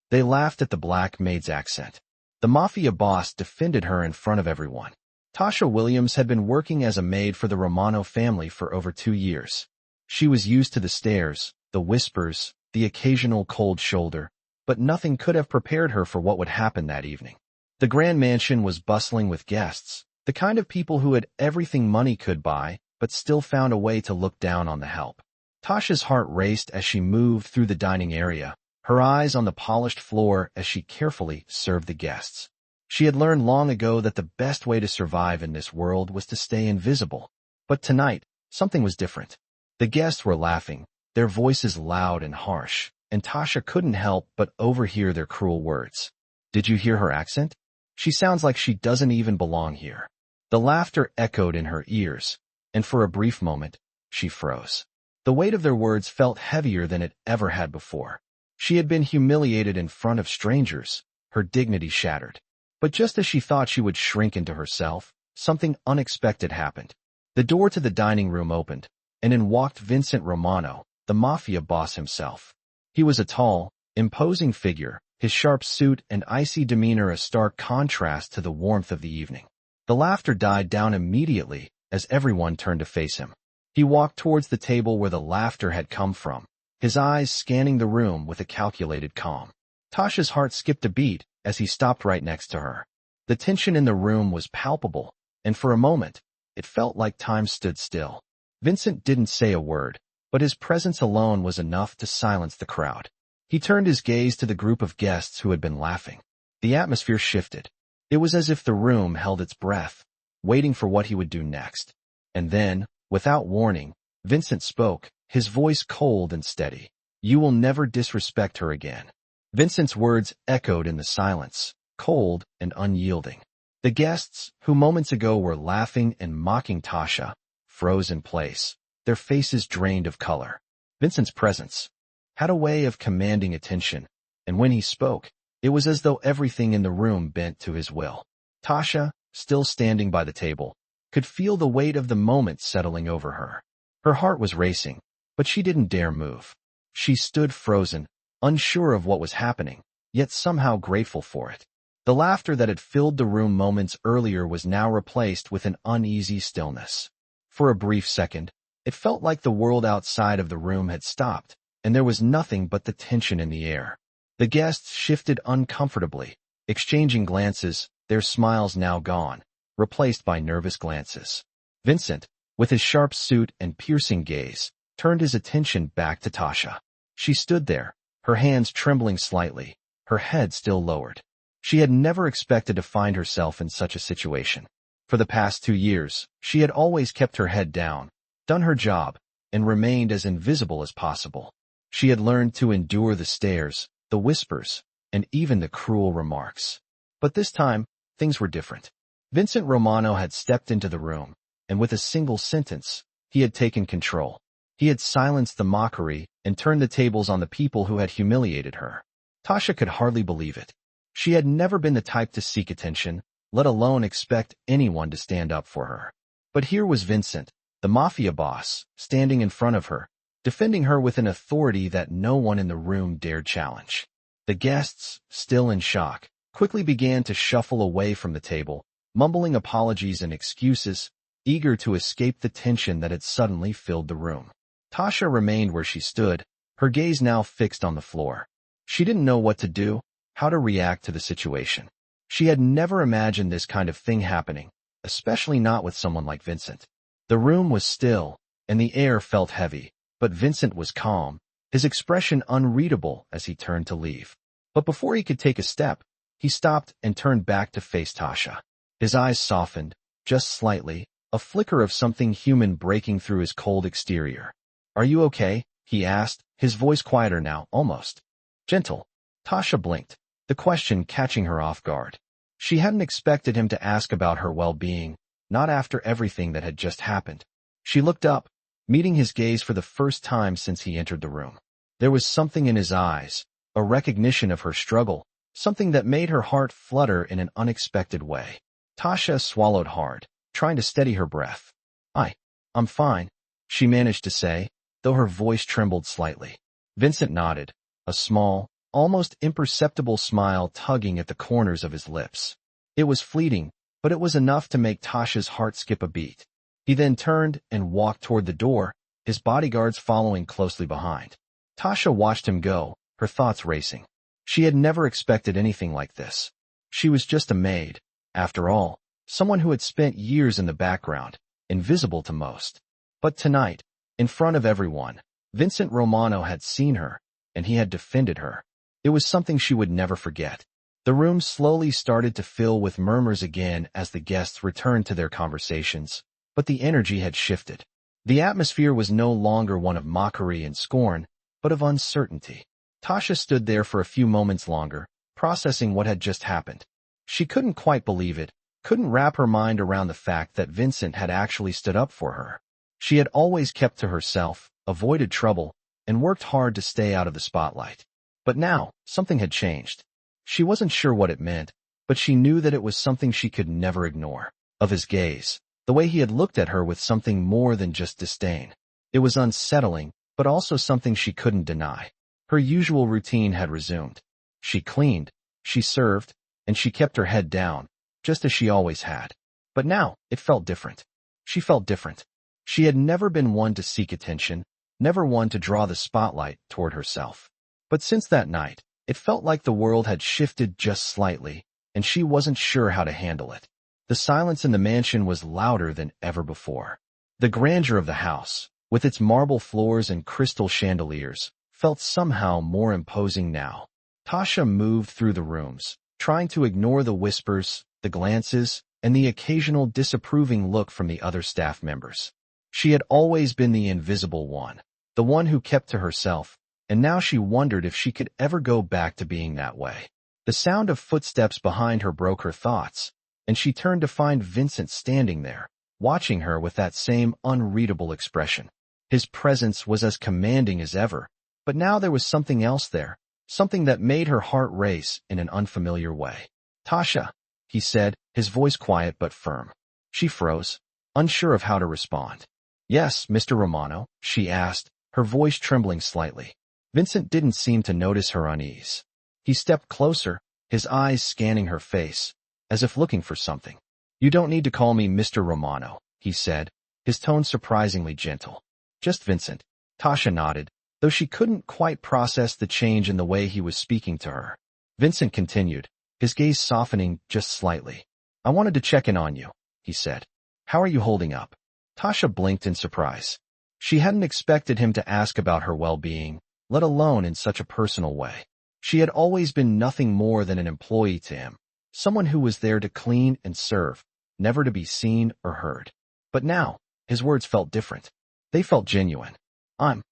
They laughed at the black maid's accent. The Mafia boss defended her in front of everyone. Tasha Williams had been working as a maid for the Romano family for over 2 years. She was used to the stares, the whispers, the occasional cold shoulder, but nothing could have prepared her for what would happen that evening. The grand mansion was bustling with guests, the kind of people who had everything money could buy, but still found a way to look down on the help. Tasha's heart raced as she moved through the dining area, her eyes on the polished floor as she carefully served the guests. She had learned long ago that the best way to survive in this world was to stay invisible. But tonight, something was different. The guests were laughing, their voices loud and harsh, and Tasha couldn't help but overhear their cruel words. Did you hear her accent? She sounds like she doesn't even belong here. The laughter echoed in her ears, and for a brief moment, she froze. The weight of their words felt heavier than it ever had before. She had been humiliated in front of strangers, her dignity shattered. But just as she thought she would shrink into herself, something unexpected happened. The door to the dining room opened, and in walked Vincent Romano, the Mafia boss himself. He was a tall, imposing figure, his sharp suit and icy demeanor a stark contrast to the warmth of the evening. The laughter died down immediately as everyone turned to face him. He walked towards the table where the laughter had come from, his eyes scanning the room with a calculated calm. Tasha's heart skipped a beat as he stopped right next to her. The tension in the room was palpable, and for a moment, it felt like time stood still. Vincent didn't say a word, but his presence alone was enough to silence the crowd. He turned his gaze to the group of guests who had been laughing. The atmosphere shifted. It was as if the room held its breath, waiting for what he would do next. And then, without warning, Vincent spoke, his voice cold and steady. "You will never disrespect her again." Vincent's words echoed in the silence, cold and unyielding. The guests, who moments ago were laughing and mocking Tasha, froze in place, their faces drained of color. Vincent's presence had a way of commanding attention, and when he spoke, it was as though everything in the room bent to his will. Tasha, still standing by the table, could feel the weight of the moment settling over her. Her heart was racing, but she didn't dare move. She stood frozen, unsure of what was happening, yet somehow grateful for it. The laughter that had filled the room moments earlier was now replaced with an uneasy stillness. For a brief second, it felt like the world outside of the room had stopped, and there was nothing but the tension in the air. The guests shifted uncomfortably, exchanging glances, their smiles now gone, replaced by nervous glances. Vincent, with his sharp suit and piercing gaze, turned his attention back to Tasha. She stood there, her hands trembling slightly, her head still lowered. She had never expected to find herself in such a situation. For the past 2 years, she had always kept her head down, done her job, and remained as invisible as possible. She had learned to endure the stares, the whispers, and even the cruel remarks. But this time, things were different. Vincent Romano had stepped into the room, and with a single sentence, he had taken control. He had silenced the mockery and turned the tables on the people who had humiliated her. Tasha could hardly believe it. She had never been the type to seek attention, let alone expect anyone to stand up for her. But here was Vincent, the Mafia boss, standing in front of her, defending her with an authority that no one in the room dared challenge. The guests, still in shock, quickly began to shuffle away from the table, mumbling apologies and excuses, eager to escape the tension that had suddenly filled the room. Tasha remained where she stood, her gaze now fixed on the floor. She didn't know what to do, how to react to the situation. She had never imagined this kind of thing happening, especially not with someone like Vincent. The room was still, and the air felt heavy, but Vincent was calm, his expression unreadable as he turned to leave. But before he could take a step, he stopped and turned back to face Tasha. His eyes softened, just slightly, a flicker of something human breaking through his cold exterior. "Are you okay?" he asked, his voice quieter now, almost gentle. Tasha blinked, the question catching her off guard. She hadn't expected him to ask about her well-being, not after everything that had just happened. She looked up, meeting his gaze for the first time since he entered the room. There was something in his eyes, a recognition of her struggle, something that made her heart flutter in an unexpected way. Tasha swallowed hard, trying to steady her breath. I'm fine," she managed to say, though her voice trembled slightly. Vincent nodded, a small, almost imperceptible smile tugging at the corners of his lips. It was fleeting, but it was enough to make Tasha's heart skip a beat. He then turned and walked toward the door, his bodyguards following closely behind. Tasha watched him go, her thoughts racing. She had never expected anything like this. She was just a maid, after all, someone who had spent years in the background, invisible to most. But tonight, in front of everyone, Vincent Romano had seen her, and he had defended her. It was something she would never forget. The room slowly started to fill with murmurs again as the guests returned to their conversations, but the energy had shifted. The atmosphere was no longer one of mockery and scorn, but of uncertainty. Tasha stood there for a few moments longer, processing what had just happened. She couldn't quite believe it, couldn't wrap her mind around the fact that Vincent had actually stood up for her. She had always kept to herself, avoided trouble, and worked hard to stay out of the spotlight. But now, something had changed. She wasn't sure what it meant, but she knew that it was something she could never ignore. Of his gaze, the way he had looked at her with something more than just disdain. It was unsettling, but also something she couldn't deny. Her usual routine had resumed. She cleaned, she served, and she kept her head down, just as she always had. But now, it felt different. She felt different. She had never been one to seek attention, never one to draw the spotlight toward herself. But since that night, it felt like the world had shifted just slightly, and she wasn't sure how to handle it. The silence in the mansion was louder than ever before. The grandeur of the house, with its marble floors and crystal chandeliers, felt somehow more imposing now. Tasha moved through the rooms, trying to ignore the whispers, the glances, and the occasional disapproving look from the other staff members. She had always been the invisible one, the one who kept to herself, and now she wondered if she could ever go back to being that way. The sound of footsteps behind her broke her thoughts, and she turned to find Vincent standing there, watching her with that same unreadable expression. His presence was as commanding as ever, but now there was something else there, something that made her heart race in an unfamiliar way. "Tasha," he said, his voice quiet but firm. She froze, unsure of how to respond. "Yes, Mr. Romano," she asked, her voice trembling slightly. Vincent didn't seem to notice her unease. He stepped closer, his eyes scanning her face, as if looking for something. "You don't need to call me Mr. Romano," he said, his tone surprisingly gentle. "Just Vincent." Tasha nodded, though she couldn't quite process the change in the way he was speaking to her. Vincent continued, his gaze softening just slightly. "I wanted to check in on you," he said. "How are you holding up?" Tasha blinked in surprise. She hadn't expected him to ask about her well-being, let alone in such a personal way. She had always been nothing more than an employee to him, someone who was there to clean and serve, never to be seen or heard. But now, his words felt different. They felt genuine. I'm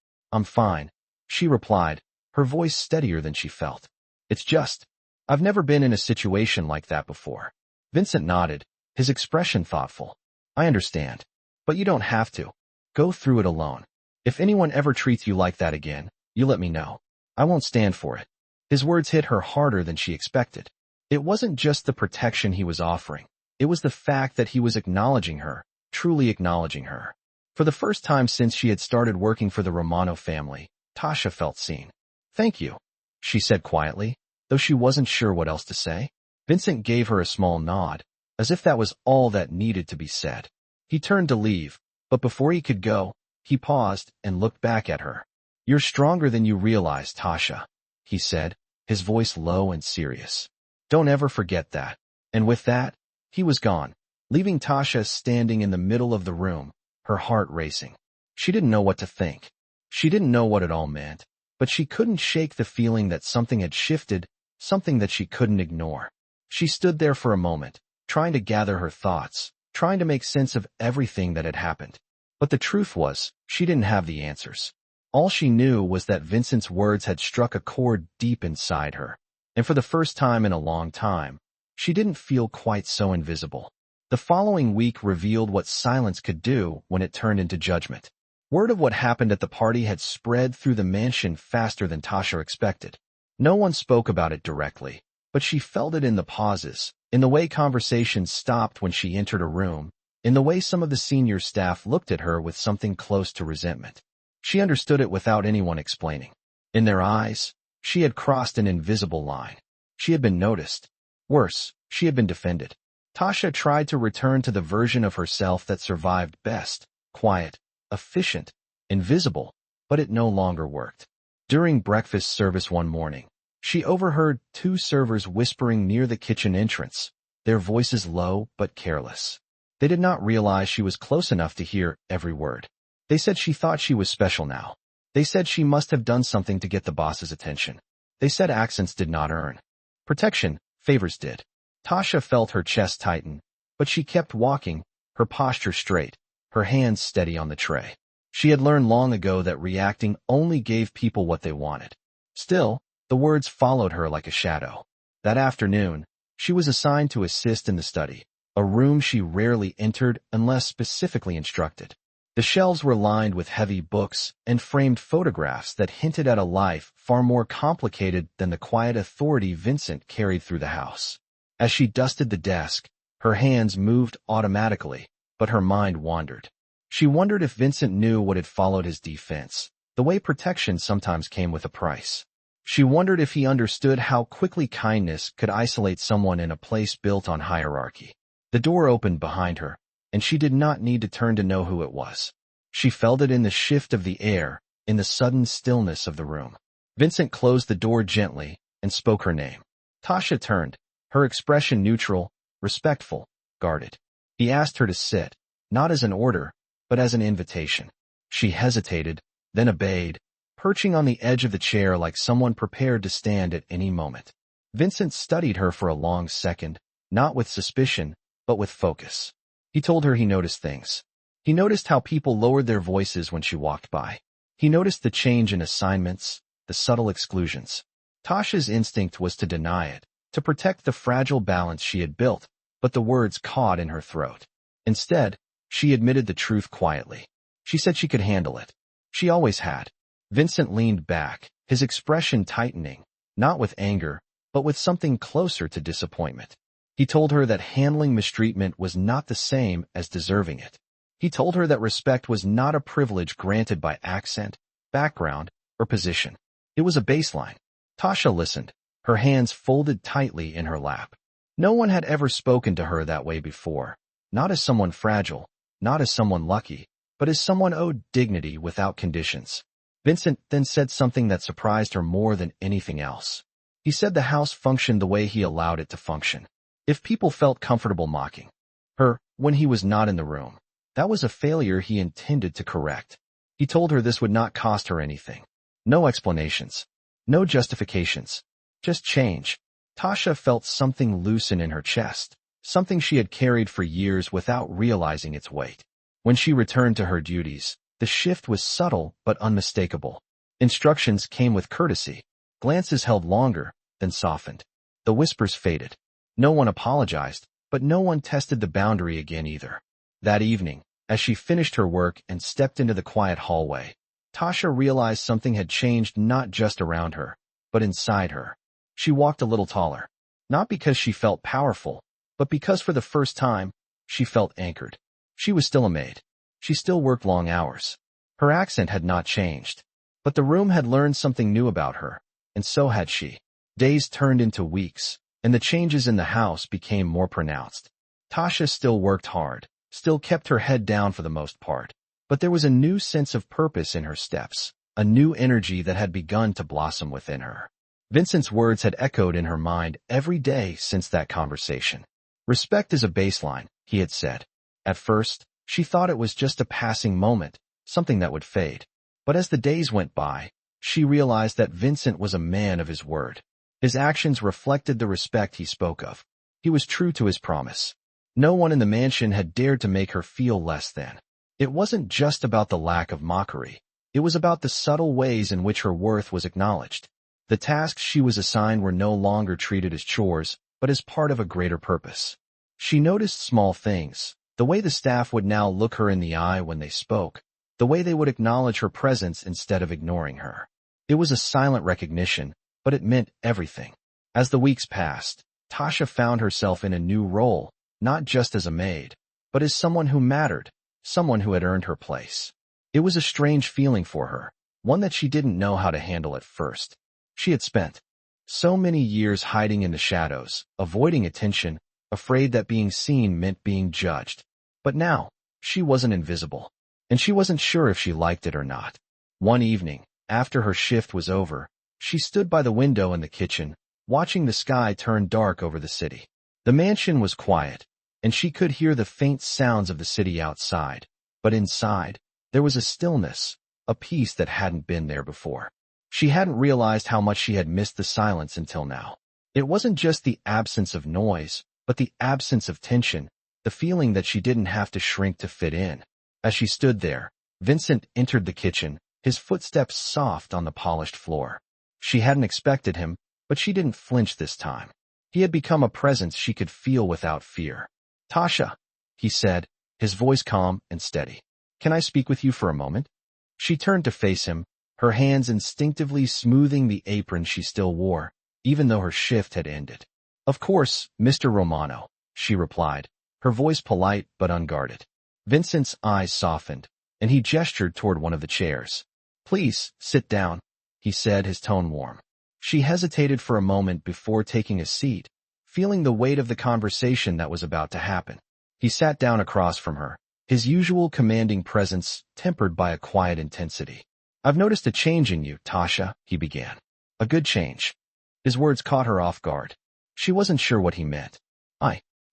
fine," she replied, her voice steadier than she felt. "It's just, I've never been in a situation like that before." Vincent nodded, his expression thoughtful. "I understand. But you don't have to. Go through it alone. If anyone ever treats you like that again, you let me know. I won't stand for it." His words hit her harder than she expected. It wasn't just the protection he was offering. It was the fact that he was acknowledging her, truly acknowledging her. For the first time since she had started working for the Romano family, Tasha felt seen. "Thank you," she said quietly, though she wasn't sure what else to say. Vincent gave her a small nod, as if that was all that needed to be said. He turned to leave, but before he could go, he paused and looked back at her. "You're stronger than you realize, Tasha," he said, his voice low and serious. "Don't ever forget that." And with that, he was gone, leaving Tasha standing in the middle of the room, her heart racing. She didn't know what to think. She didn't know what it all meant, but she couldn't shake the feeling that something had shifted, something that she couldn't ignore. She stood there for a moment, trying to gather her thoughts, trying to make sense of everything that had happened. But the truth was, she didn't have the answers. All she knew was that Vincent's words had struck a chord deep inside her, and for the first time in a long time, she didn't feel quite so invisible. The following week revealed what silence could do when it turned into judgment. Word of what happened at the party had spread through the mansion faster than Tasha expected. No one spoke about it directly, but she felt it in the pauses, in the way conversations stopped when she entered a room, in the way some of the senior staff looked at her with something close to resentment. She understood it without anyone explaining. In their eyes, She had crossed an invisible line. She had been noticed. Worse, she had been defended. Tasha tried to return to the version of herself that survived best, quiet, efficient, invisible, but it no longer worked. During breakfast service one morning, she overheard two servers whispering near the kitchen entrance, their voices low but careless. They did not realize she was close enough to hear every word. They said she thought she was special now. They said she must have done something to get the boss's attention. They said accents did not earn protection, favors did. Tasha felt her chest tighten, but she kept walking, her posture straight, her hands steady on the tray. She had learned long ago that reacting only gave people what they wanted. Still, the words followed her like a shadow. That afternoon, she was assigned to assist in the study, a room she rarely entered unless specifically instructed. The shelves were lined with heavy books and framed photographs that hinted at a life far more complicated than the quiet authority Vincent carried through the house. As she dusted the desk, her hands moved automatically, but her mind wandered. She wondered if Vincent knew what had followed his defense, the way protection sometimes came with a price. She wondered if he understood how quickly kindness could isolate someone in a place built on hierarchy. The door opened behind her, and she did not need to turn to know who it was. She felt it in the shift of the air, in the sudden stillness of the room. Vincent closed the door gently and spoke her name. Tasha turned, her expression neutral, respectful, guarded. He asked her to sit, not as an order, but as an invitation. She hesitated, then obeyed, perching on the edge of the chair like someone prepared to stand at any moment. Vincent studied her for a long second, not with suspicion, but with focus. He told her he noticed things. He noticed how people lowered their voices when she walked by. He noticed the change in assignments, the subtle exclusions. Tasha's instinct was to deny it, to protect the fragile balance she had built, but the words caught in her throat. Instead, she admitted the truth quietly. She said she could handle it. She always had. Vincent leaned back, his expression tightening, not with anger, but with something closer to disappointment. He told her that handling mistreatment was not the same as deserving it. He told her that respect was not a privilege granted by accent, background, or position. It was a baseline. Tasha listened, her hands folded tightly in her lap. No one had ever spoken to her that way before, not as someone fragile, not as someone lucky, but as someone owed dignity without conditions. Vincent then said something that surprised her more than anything else. He said the house functioned the way he allowed it to function. If people felt comfortable mocking her when he was not in the room, that was a failure he intended to correct. He told her this would not cost her anything. No explanations. No justifications. Just change. Tasha felt something loosen in her chest, something she had carried for years without realizing its weight. When she returned to her duties, the shift was subtle but unmistakable. Instructions came with courtesy. Glances held longer, then softened. The whispers faded. No one apologized, but no one tested the boundary again either. That evening, as she finished her work and stepped into the quiet hallway, Tasha realized something had changed not just around her, but inside her. She walked a little taller, not because she felt powerful, but because for the first time, she felt anchored. She was still a maid. She still worked long hours. Her accent had not changed, but the room had learned something new about her, and so had she. Days turned into weeks, and the changes in the house became more pronounced. Tasha still worked hard, still kept her head down for the most part, but there was a new sense of purpose in her steps, a new energy that had begun to blossom within her. Vincent's words had echoed in her mind every day since that conversation. Respect is a baseline, he had said. At first, she thought it was just a passing moment, something that would fade. But as the days went by, she realized that Vincent was a man of his word. His actions reflected the respect he spoke of. He was true to his promise. No one in the mansion had dared to make her feel less than. It wasn't just about the lack of mockery. It was about the subtle ways in which her worth was acknowledged. The tasks she was assigned were no longer treated as chores, but as part of a greater purpose. She noticed small things, the way the staff would now look her in the eye when they spoke, the way they would acknowledge her presence instead of ignoring her. It was a silent recognition, but it meant everything. As the weeks passed, Tasha found herself in a new role, not just as a maid, but as someone who mattered, someone who had earned her place. It was a strange feeling for her, one that she didn't know how to handle at first. She had spent so many years hiding in the shadows, avoiding attention, afraid that being seen meant being judged. But now, she wasn't invisible, and she wasn't sure if she liked it or not. One evening, after her shift was over, she stood by the window in the kitchen, watching the sky turn dark over the city. The mansion was quiet, and she could hear the faint sounds of the city outside. But inside, there was a stillness, a peace that hadn't been there before. She hadn't realized how much she had missed the silence until now. It wasn't just the absence of noise, but the absence of tension, the feeling that she didn't have to shrink to fit in. As she stood there, Vincent entered the kitchen, his footsteps soft on the polished floor. She hadn't expected him, but she didn't flinch this time. He had become a presence she could feel without fear. "Tasha," he said, his voice calm and steady. "Can I speak with you for a moment?" She turned to face him, her hands instinctively smoothing the apron she still wore, even though her shift had ended. "Of course, Mr. Romano," she replied, her voice polite but unguarded. Vincent's eyes softened, and he gestured toward one of the chairs. "Please, sit down," he said, his tone warm. She hesitated for a moment before taking a seat, feeling the weight of the conversation that was about to happen. He sat down across from her, his usual commanding presence tempered by a quiet intensity. "I've noticed a change in you, Tasha," he began. "A good change." His words caught her off guard. She wasn't sure what he meant.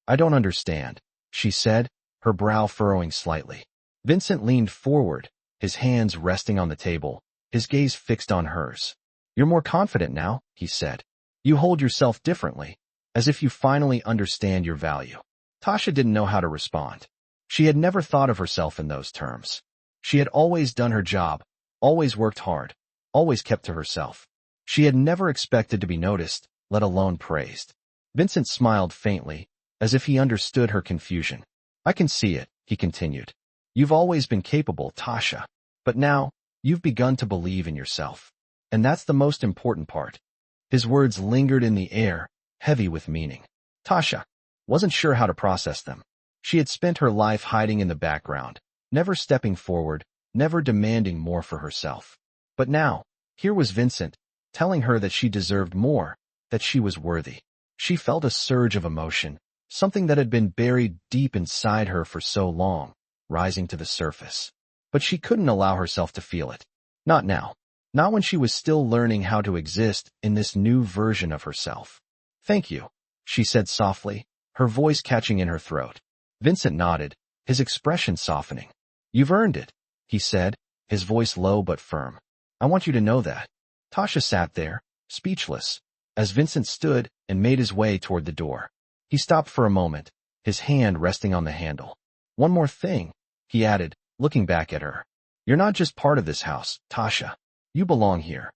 I don't understand," she said, her brow furrowing slightly. Vincent leaned forward, his hands resting on the table, his gaze fixed on hers. "You're more confident now," he said. "You hold yourself differently, as if you finally understand your value." Tasha didn't know how to respond. She had never thought of herself in those terms. She had always done her job, always worked hard, always kept to herself. She had never expected to be noticed, let alone praised. Vincent smiled faintly, as if he understood her confusion. "I can see it," he continued. "You've always been capable, Tasha. But now, you've begun to believe in yourself. And that's the most important part." His words lingered in the air, heavy with meaning. Tasha wasn't sure how to process them. She had spent her life hiding in the background, never stepping forward, never demanding more for herself. But now, here was Vincent, telling her that she deserved more, that she was worthy. She felt a surge of emotion, something that had been buried deep inside her for so long, rising to the surface. But she couldn't allow herself to feel it. Not now. Not when she was still learning how to exist in this new version of herself. "Thank you," she said softly, her voice catching in her throat. Vincent nodded, his expression softening. "You've earned it," he said, his voice low but firm. "I want you to know that." Tasha sat there, speechless, as Vincent stood and made his way toward the door. He stopped for a moment, his hand resting on the handle. "One more thing," he added, looking back at her. "You're not just part of this house, Tasha. You belong here."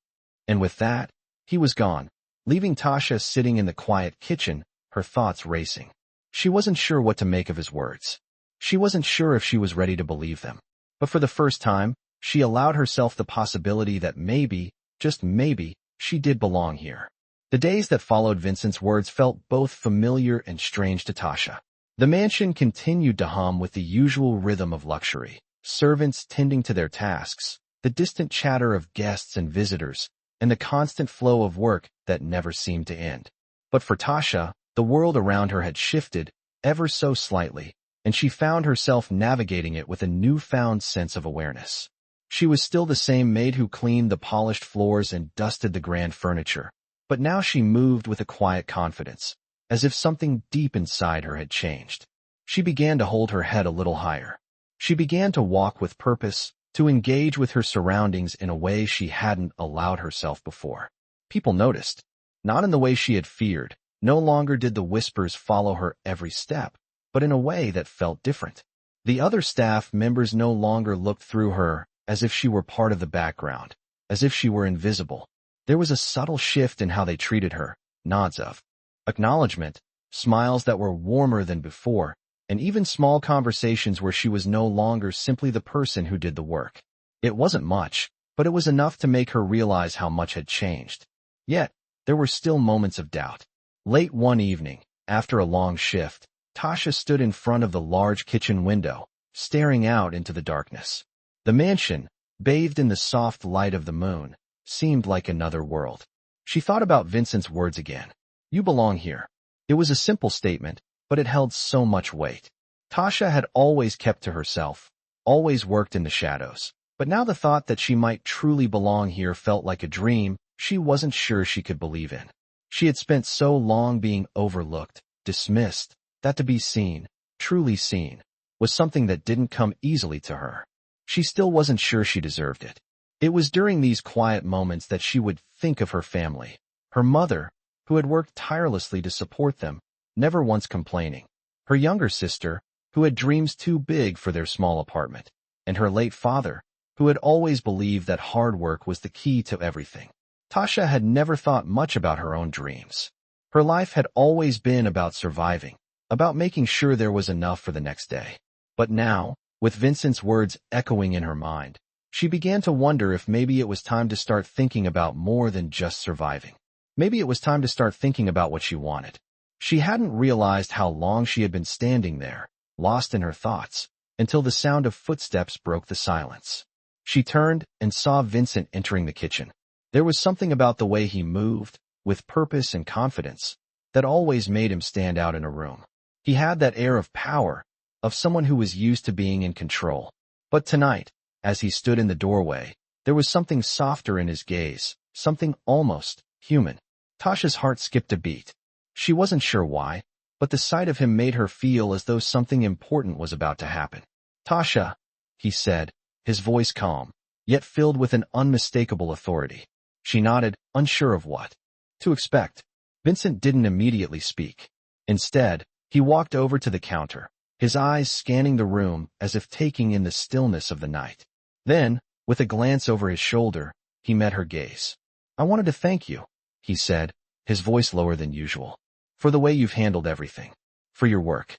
And with that, he was gone, leaving Tasha sitting in the quiet kitchen, her thoughts racing. She wasn't sure what to make of his words. She wasn't sure if she was ready to believe them. But for the first time, she allowed herself the possibility that maybe, just maybe, she did belong here. The days that followed Vincent's words felt both familiar and strange to Tasha. The mansion continued to hum with the usual rhythm of luxury, servants tending to their tasks, the distant chatter of guests and visitors, and the constant flow of work that never seemed to end. But for Tasha, the world around her had shifted, ever so slightly, and she found herself navigating it with a newfound sense of awareness. She was still the same maid who cleaned the polished floors and dusted the grand furniture, but now she moved with a quiet confidence, as if something deep inside her had changed. She began to hold her head a little higher. She began to walk with purpose, to engage with her surroundings in a way she hadn't allowed herself before. People noticed, not in the way she had feared. No longer did the whispers follow her every step, but in a way that felt different. The other staff members no longer looked through her as if she were part of the background, as if she were invisible. There was a subtle shift in how they treated her, nods of acknowledgement, smiles that were warmer than before, and even small conversations where she was no longer simply the person who did the work. It wasn't much, but it was enough to make her realize how much had changed. Yet, there were still moments of doubt. Late one evening, after a long shift, Tasha stood in front of the large kitchen window, staring out into the darkness. The mansion, bathed in the soft light of the moon, seemed like another world. She thought about Vincent's words again. You belong here. It was a simple statement, but it held so much weight. Tasha had always kept to herself, always worked in the shadows. But now the thought that she might truly belong here felt like a dream she wasn't sure she could believe in. She had spent so long being overlooked, dismissed, that to be seen, truly seen, was something that didn't come easily to her. She still wasn't sure she deserved it. It was during these quiet moments that she would think of her family, her mother, who had worked tirelessly to support them, never once complaining, her younger sister, who had dreams too big for their small apartment, and her late father, who had always believed that hard work was the key to everything. Tasha had never thought much about her own dreams. Her life had always been about surviving, about making sure there was enough for the next day. But now, with Vincent's words echoing in her mind, she began to wonder if maybe it was time to start thinking about more than just surviving. Maybe it was time to start thinking about what she wanted. She hadn't realized how long she had been standing there, lost in her thoughts, until the sound of footsteps broke the silence. She turned and saw Vincent entering the kitchen. There was something about the way he moved, with purpose and confidence, that always made him stand out in a room. He had that air of power, of someone who was used to being in control. But tonight, as he stood in the doorway, there was something softer in his gaze, something almost human. Tasha's heart skipped a beat. She wasn't sure why, but the sight of him made her feel as though something important was about to happen. Tasha, he said, his voice calm, yet filled with an unmistakable authority. She nodded, unsure of what to expect. Vincent didn't immediately speak. Instead, he walked over to the counter, his eyes scanning the room as if taking in the stillness of the night. Then, with a glance over his shoulder, he met her gaze. I wanted to thank you, he said, his voice lower than usual, for the way you've handled everything, for your work.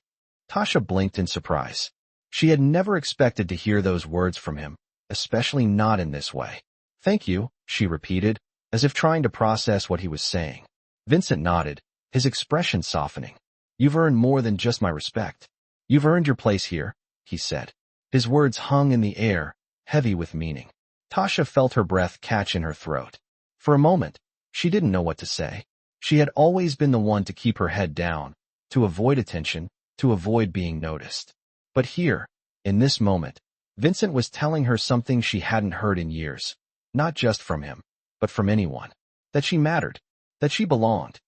Tasha blinked in surprise. She had never expected to hear those words from him, especially not in this way. Thank you, she repeated, as if trying to process what he was saying. Vincent nodded, his expression softening. You've earned more than just my respect. You've earned your place here, he said. His words hung in the air, heavy with meaning. Tasha felt her breath catch in her throat. For a moment, she didn't know what to say. She had always been the one to keep her head down, to avoid attention, to avoid being noticed. But here, in this moment, Vincent was telling her something she hadn't heard in years, not just from him, but from anyone. That she mattered, that she belonged.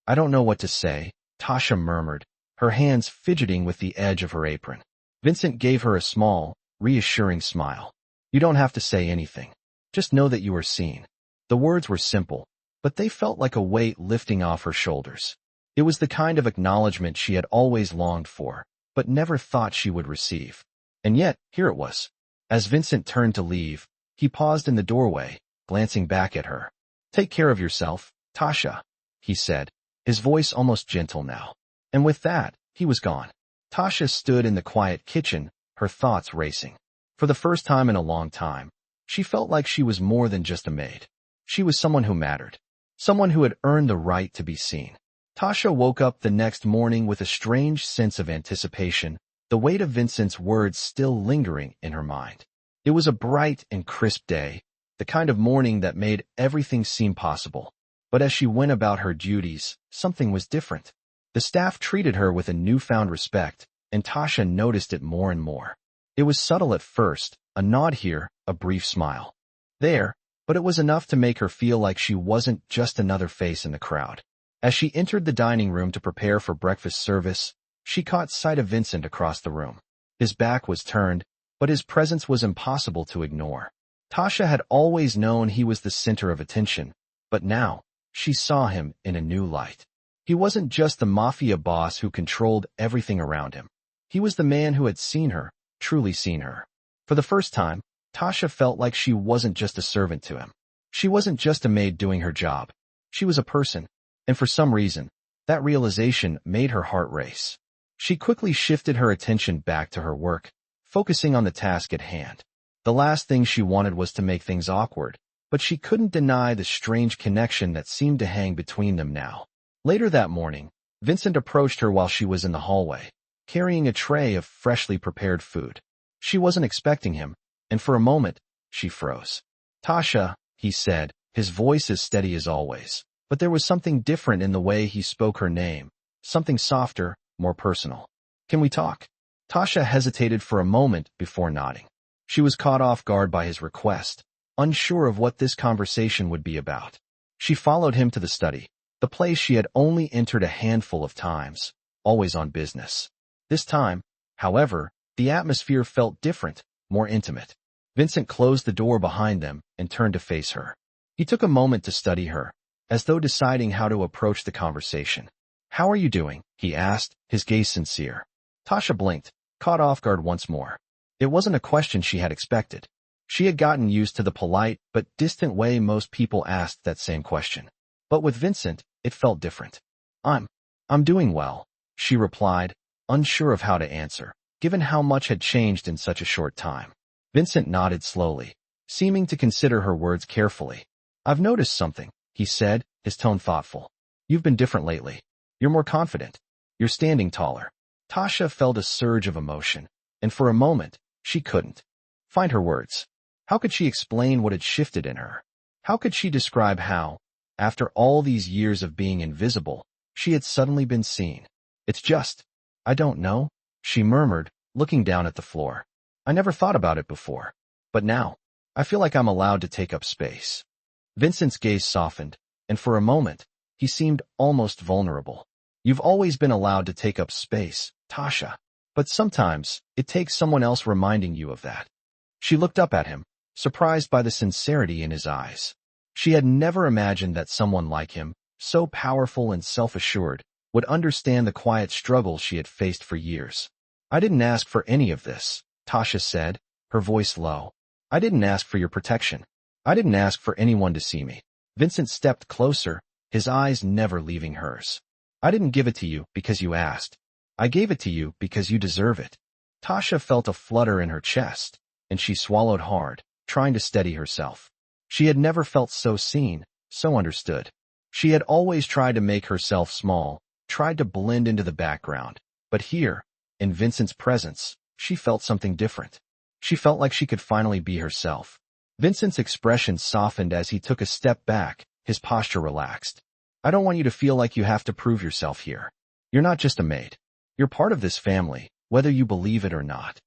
I don't know what to say, Tasha murmured, her hands fidgeting with the edge of her apron. Vincent gave her a small, reassuring smile. You don't have to say anything. Just know that you are seen. The words were simple, but they felt like a weight lifting off her shoulders. It was the kind of acknowledgement she had always longed for, but never thought she would receive. And yet, here it was. As Vincent turned to leave, he paused in the doorway, glancing back at her. Take care of yourself, Tasha, he said, his voice almost gentle now. And with that, he was gone. Tasha stood in the quiet kitchen, her thoughts racing. For the first time in a long time, she felt like she was more than just a maid. She was someone who mattered, someone who had earned the right to be seen. Tasha woke up the next morning with a strange sense of anticipation, the weight of Vincent's words still lingering in her mind. It was a bright and crisp day, the kind of morning that made everything seem possible. But as she went about her duties, something was different. The staff treated her with a newfound respect, and Tasha noticed it more and more. It was subtle at first, a nod here, a brief smile there, but it was enough to make her feel like she wasn't just another face in the crowd. As she entered the dining room to prepare for breakfast service, she caught sight of Vincent across the room. His back was turned, but his presence was impossible to ignore. Tasha had always known he was the center of attention, but now, she saw him in a new light. He wasn't just the Mafia boss who controlled everything around him. He was the man who had seen her, truly seen her. For the first time, Tasha felt like she wasn't just a servant to him. She wasn't just a maid doing her job. She was a person, and for some reason, that realization made her heart race. She quickly shifted her attention back to her work, focusing on the task at hand. The last thing she wanted was to make things awkward, but she couldn't deny the strange connection that seemed to hang between them now. Later that morning, Vincent approached her while she was in the hallway, carrying a tray of freshly prepared food. She wasn't expecting him, and for a moment, she froze. Tasha, he said, his voice as steady as always. But there was something different in the way he spoke her name, something softer, more personal. "Can we talk?" Tasha hesitated for a moment before nodding. She was caught off guard by his request, unsure of what this conversation would be about. She followed him to the study, the place she had only entered a handful of times, always on business. This time, however, the atmosphere felt different, more intimate. Vincent closed the door behind them and turned to face her. He took a moment to study her, as though deciding how to approach the conversation. "How are you doing?" he asked, his gaze sincere. Tasha blinked, caught off guard once more. It wasn't a question she had expected. She had gotten used to the polite but distant way most people asked that same question. But with Vincent, it felt different. I'm doing well," she replied, unsure of how to answer, given how much had changed in such a short time. Vincent nodded slowly, seeming to consider her words carefully. "I've noticed something," he said, his tone thoughtful. "You've been different lately. You're more confident. You're standing taller." Tasha felt a surge of emotion, and for a moment, she couldn't find her words. How could she explain what had shifted in her? How could she describe how, after all these years of being invisible, she had suddenly been seen? I don't know," she murmured, looking down at the floor. "I never thought about it before. But now, I feel like I'm allowed to take up space." Vincent's gaze softened, and for a moment, he seemed almost vulnerable. "You've always been allowed to take up space, Tasha. But sometimes, it takes someone else reminding you of that." She looked up at him, surprised by the sincerity in his eyes. She had never imagined that someone like him, so powerful and self-assured, would understand the quiet struggles she had faced for years. "I didn't ask for any of this," Tasha said, her voice low. "I didn't ask for your protection. I didn't ask for anyone to see me." Vincent stepped closer, his eyes never leaving hers. "I didn't give it to you because you asked. I gave it to you because you deserve it." Tasha felt a flutter in her chest, and she swallowed hard, trying to steady herself. She had never felt so seen, so understood. She had always tried to make herself small, tried to blend into the background. But here, in Vincent's presence, she felt something different. She felt like she could finally be herself. Vincent's expression softened as he took a step back, his posture relaxed. "I don't want you to feel like you have to prove yourself here. You're not just a maid. You're part of this family, whether you believe it or not."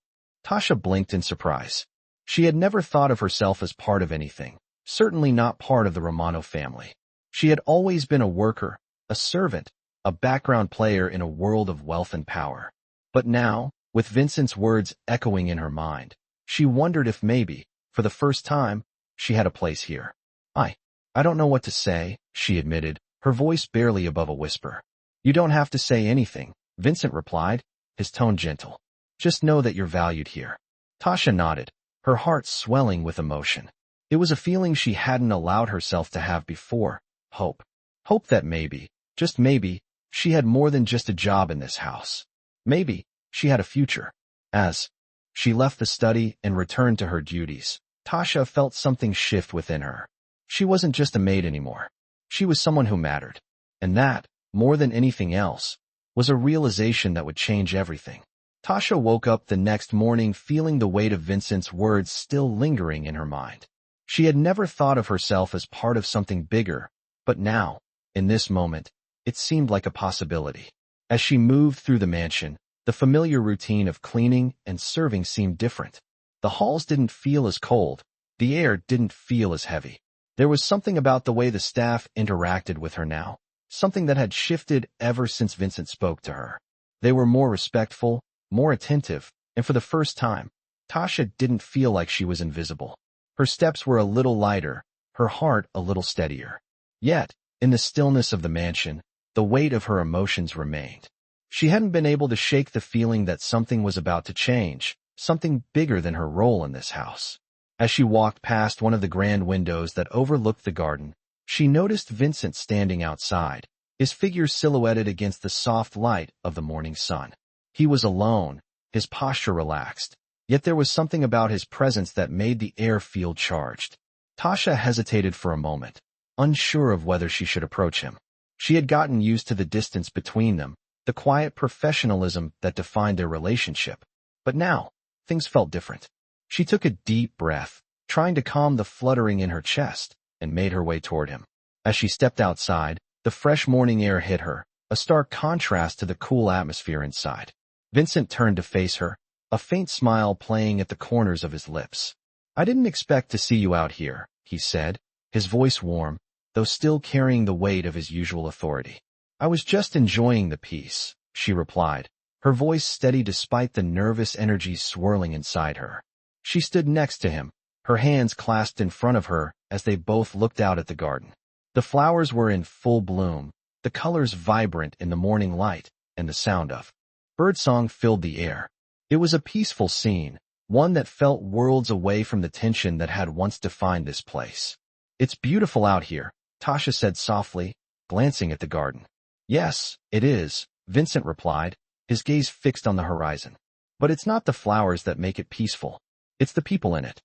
Tasha blinked in surprise. She had never thought of herself as part of anything, certainly not part of the Romano family. She had always been a worker, a servant, a background player in a world of wealth and power. But now, with Vincent's words echoing in her mind, she wondered if maybe, for the first time, she had a place here. I don't know what to say," she admitted, her voice barely above a whisper. "You don't have to say anything," Vincent replied, his tone gentle. "Just know that you're valued here." Tasha nodded, her heart swelling with emotion. It was a feeling she hadn't allowed herself to have before. Hope. Hope that maybe, just maybe, she had more than just a job in this house. Maybe, she had a future. As she left the study and returned to her duties, Tasha felt something shift within her. She wasn't just a maid anymore. She was someone who mattered. And that, more than anything else, was a realization that would change everything. Tasha woke up the next morning feeling the weight of Vincent's words still lingering in her mind. She had never thought of herself as part of something bigger, but now, in this moment, it seemed like a possibility. As she moved through the mansion, the familiar routine of cleaning and serving seemed different. The halls didn't feel as cold, the air didn't feel as heavy. There was something about the way the staff interacted with her now, something that had shifted ever since Vincent spoke to her. They were more respectful, more attentive, and for the first time, Tasha didn't feel like she was invisible. Her steps were a little lighter, her heart a little steadier. Yet, in the stillness of the mansion, the weight of her emotions remained. She hadn't been able to shake the feeling that something was about to change, something bigger than her role in this house. As she walked past one of the grand windows that overlooked the garden, she noticed Vincent standing outside, his figure silhouetted against the soft light of the morning sun. He was alone, his posture relaxed, yet there was something about his presence that made the air feel charged. Tasha hesitated for a moment, unsure of whether she should approach him. She had gotten used to the distance between them, the quiet professionalism that defined their relationship. But now, things felt different. She took a deep breath, trying to calm the fluttering in her chest, and made her way toward him. As she stepped outside, the fresh morning air hit her, a stark contrast to the cool atmosphere inside. Vincent turned to face her, a faint smile playing at the corners of his lips. "I didn't expect to see you out here," he said, his voice warm, though still carrying the weight of his usual authority. "I was just enjoying the peace," she replied, her voice steady despite the nervous energy swirling inside her. She stood next to him, her hands clasped in front of her as they both looked out at the garden. The flowers were in full bloom, the colors vibrant in the morning light, and the sound of birdsong filled the air. It was a peaceful scene, one that felt worlds away from the tension that had once defined this place. "It's beautiful out here," Tasha said softly, glancing at the garden. "Yes, it is," Vincent replied, his gaze fixed on the horizon. "But it's not the flowers that make it peaceful. It's the people in it."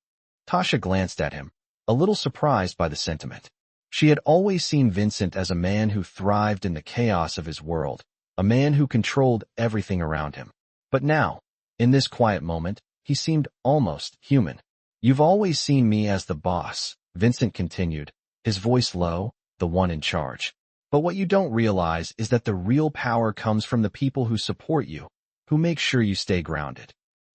Tasha glanced at him, a little surprised by the sentiment. She had always seen Vincent as a man who thrived in the chaos of his world, a man who controlled everything around him. But now, in this quiet moment, he seemed almost human. "You've always seen me as the boss," Vincent continued, his voice low, the one in charge. "But what you don't realize is that the real power comes from the people who support you, who make sure you stay grounded."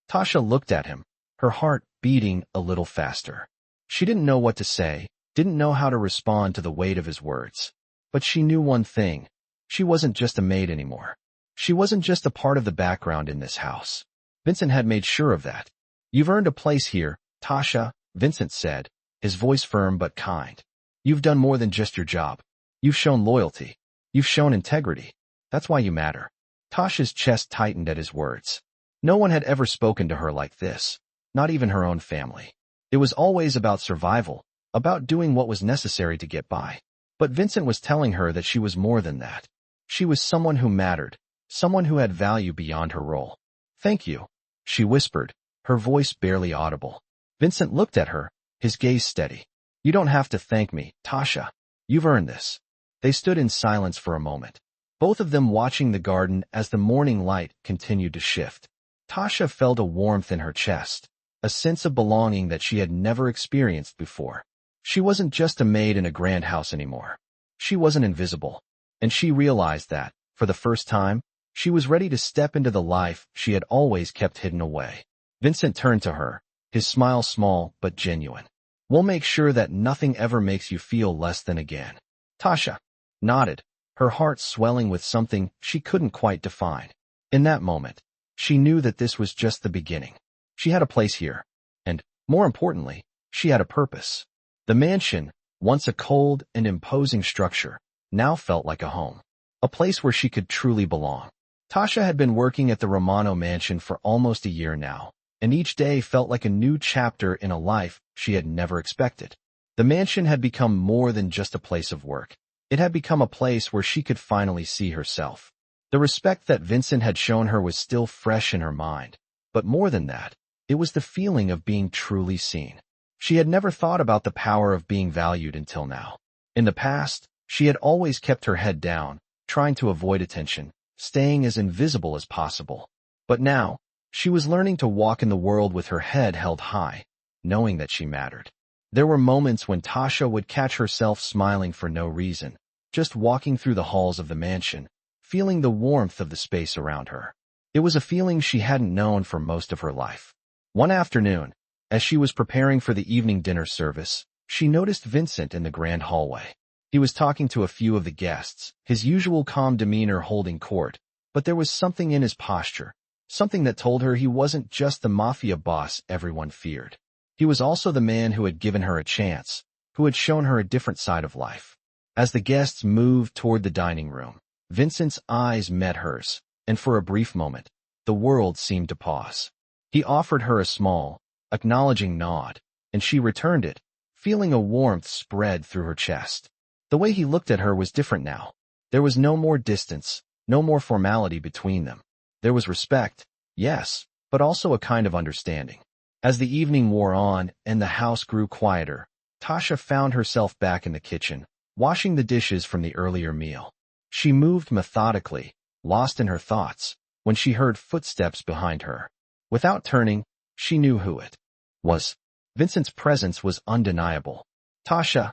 Tasha looked at him, her heart beating a little faster. She didn't know what to say, didn't know how to respond to the weight of his words. But she knew one thing. She wasn't just a maid anymore. She wasn't just a part of the background in this house. Vincent had made sure of that. "You've earned a place here, Tasha," Vincent said, his voice firm but kind. "You've done more than just your job. You've shown loyalty. You've shown integrity. That's why you matter." Tasha's chest tightened at his words. No one had ever spoken to her like this, not even her own family. It was always about survival, about doing what was necessary to get by. But Vincent was telling her that she was more than that. She was someone who mattered, someone who had value beyond her role. "Thank you," she whispered, her voice barely audible. Vincent looked at her, his gaze steady. "You don't have to thank me, Tasha. You've earned this." They stood in silence for a moment, both of them watching the garden as the morning light continued to shift. Tasha felt a warmth in her chest, a sense of belonging that she had never experienced before. She wasn't just a maid in a grand house anymore. She wasn't invisible, and she realized that, for the first time, she was ready to step into the life she had always kept hidden away. Vincent turned to her, his smile small but genuine. "We'll make sure that nothing ever makes you feel less than again." Tasha nodded, her heart swelling with something she couldn't quite define. In that moment, she knew that this was just the beginning. She had a place here, and, more importantly, she had a purpose. The mansion, once a cold and imposing structure, now felt like a home, a place where she could truly belong. Tasha had been working at the Romano mansion for almost a year now, and each day felt like a new chapter in a life she had never expected. The mansion had become more than just a place of work. It had become a place where she could finally see herself. The respect that Vincent had shown her was still fresh in her mind, but more than that, it was the feeling of being truly seen. She had never thought about the power of being valued until now. In the past, she had always kept her head down, trying to avoid attention, staying as invisible as possible. But now, she was learning to walk in the world with her head held high, knowing that she mattered. There were moments when Tasha would catch herself smiling for no reason, just walking through the halls of the mansion, feeling the warmth of the space around her. It was a feeling she hadn't known for most of her life. One afternoon, as she was preparing for the evening dinner service, she noticed Vincent in the grand hallway. He was talking to a few of the guests, his usual calm demeanor holding court, but there was something in his posture, something that told her he wasn't just the Mafia boss everyone feared. He was also the man who had given her a chance, who had shown her a different side of life. As the guests moved toward the dining room, Vincent's eyes met hers, and for a brief moment, the world seemed to pause. He offered her a small, acknowledging nod, and she returned it, feeling a warmth spread through her chest. The way he looked at her was different now. There was no more distance, no more formality between them. There was respect, yes, but also a kind of understanding. As the evening wore on and the house grew quieter, Tasha found herself back in the kitchen, washing the dishes from the earlier meal. She moved methodically, lost in her thoughts, when she heard footsteps behind her. Without turning, she knew who it was. Vincent's presence was undeniable. "Tasha,"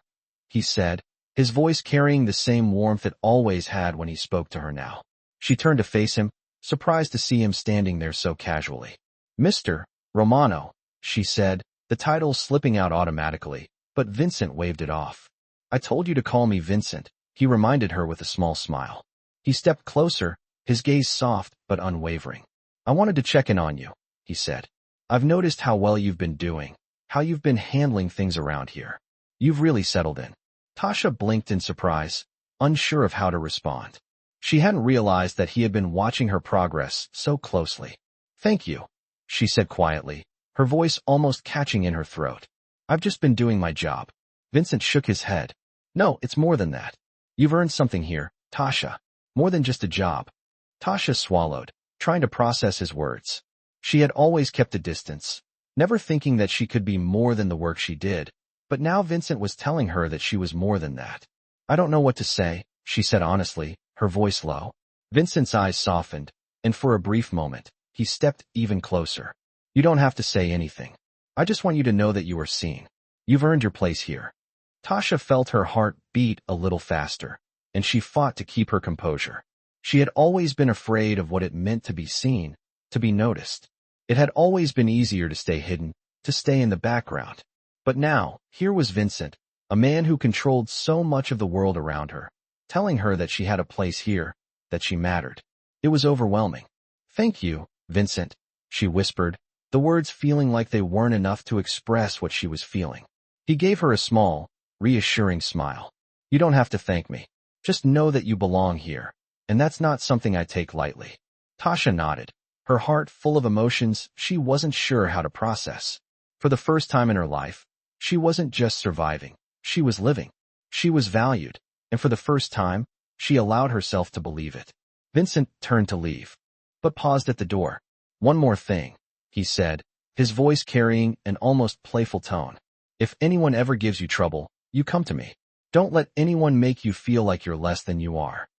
he said, his voice carrying the same warmth it always had when he spoke to her now. She turned to face him, surprised to see him standing there so casually. Mr. Romano, she said, the title slipping out automatically, but Vincent waved it off. I told you to call me Vincent, he reminded her with a small smile. He stepped closer, his gaze soft but unwavering. I wanted to check in on you, he said. I've noticed how well you've been doing, how you've been handling things around here. You've really settled in. Tasha blinked in surprise, unsure of how to respond. She hadn't realized that he had been watching her progress so closely. Thank you, she said quietly, her voice almost catching in her throat. I've just been doing my job. Vincent shook his head. No, it's more than that. You've earned something here, Tasha. More than just a job. Tasha swallowed, trying to process his words. She had always kept a distance, never thinking that she could be more than the work she did, but now Vincent was telling her that she was more than that. I don't know what to say, she said honestly, her voice low. Vincent's eyes softened, and for a brief moment, he stepped even closer. You don't have to say anything. I just want you to know that you are seen. You've earned your place here. Tasha felt her heart beat a little faster, and she fought to keep her composure. She had always been afraid of what it meant to be seen, to be noticed. It had always been easier to stay hidden, to stay in the background. But now, here was Vincent, a man who controlled so much of the world around her, telling her that she had a place here, that she mattered. It was overwhelming. Thank you, Vincent, she whispered, the words feeling like they weren't enough to express what she was feeling. He gave her a small, reassuring smile. You don't have to thank me. Just know that you belong here, and that's not something I take lightly. Tasha nodded, her heart full of emotions she wasn't sure how to process. For the first time in her life, she wasn't just surviving, she was living. She was valued, and for the first time, she allowed herself to believe it. Vincent turned to leave, but paused at the door. One more thing, he said, his voice carrying an almost playful tone. If anyone ever gives you trouble, you come to me. Don't let anyone make you feel like you're less than you are.